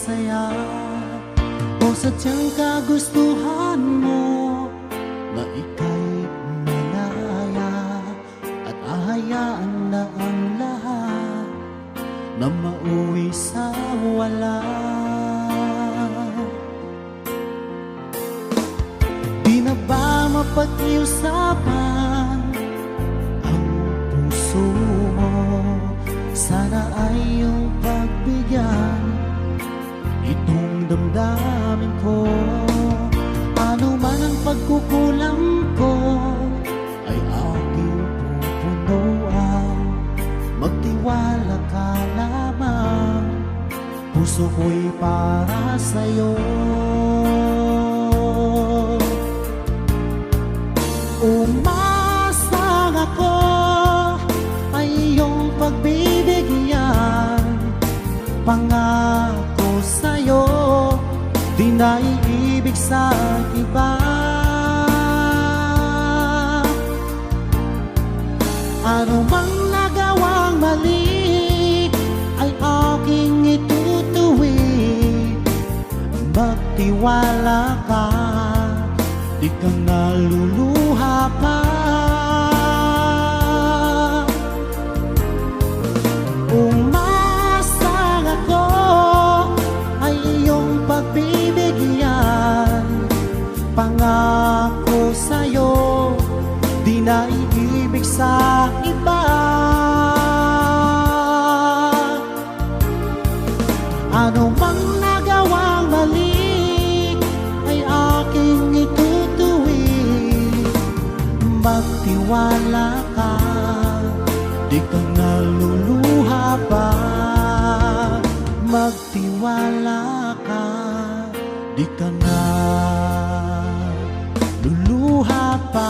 saya o sadyang kagustuhan mo na ika'y malaya at ahayaan na ang lahat na mauwi sa wala. Di na ba mapag-iusapan ang puso mo? Sana ay iyong pagbigyan itong damdamin ko. Ano man ang pagkukulang ko ay aking pupunuan. Magtiwala ka lamang, puso ko'y para sa'yo. Umasang ako ay iyong pagbibigyan. Pangako sa'yo, di na iibig sa iba. Ano mang nagawang mali ay aking itutuwid. Magtiwala ka, di ka naluluha pa. Umasang ako ay iyong pagbibigyan. Pangako sa'yo, di na iibig sa iba. Ano mang nagawang mali ay aking itutuwid. Magtiwala ka, di ka naluluha pa. Magtiwala ka, di ka naluluha pa.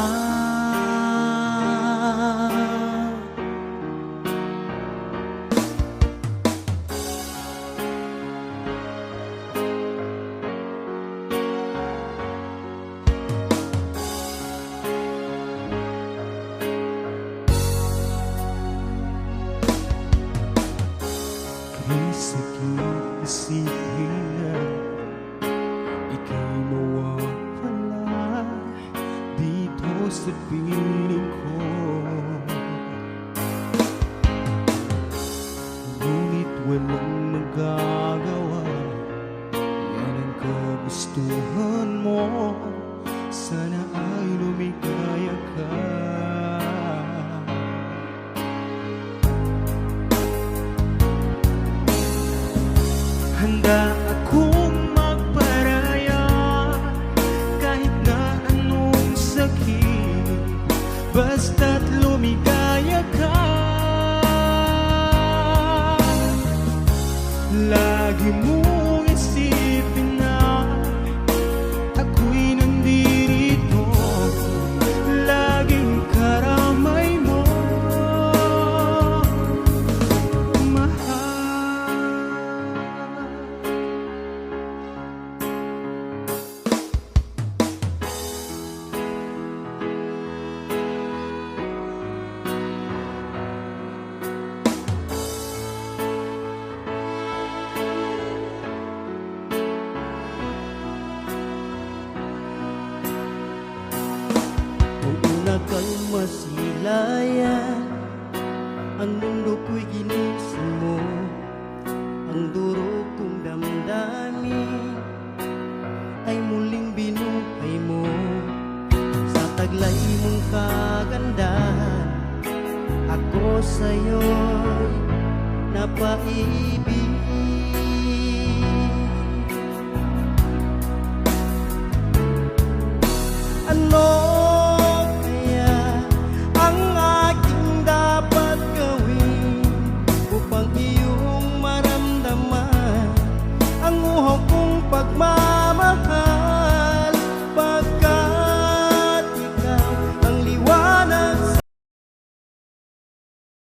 Sakit isipin na ika'y mawawala dito sa piling ko. Ngunit walang magagawa, yan ang kagustuhan mo. Sana ay lumigaya ka. Handa akong magparaya kahit na anong sakit, basta't lumigaya ka. Lagi mong isipin na ako'y nandito, laging karamay mo. Kang masilayan, ang mundo ko'y ginisan mo. Ang durog kong damdamin ay muling binuhay mo. Sa taglay mong kagandahan, ako sa'yo'y napaibig.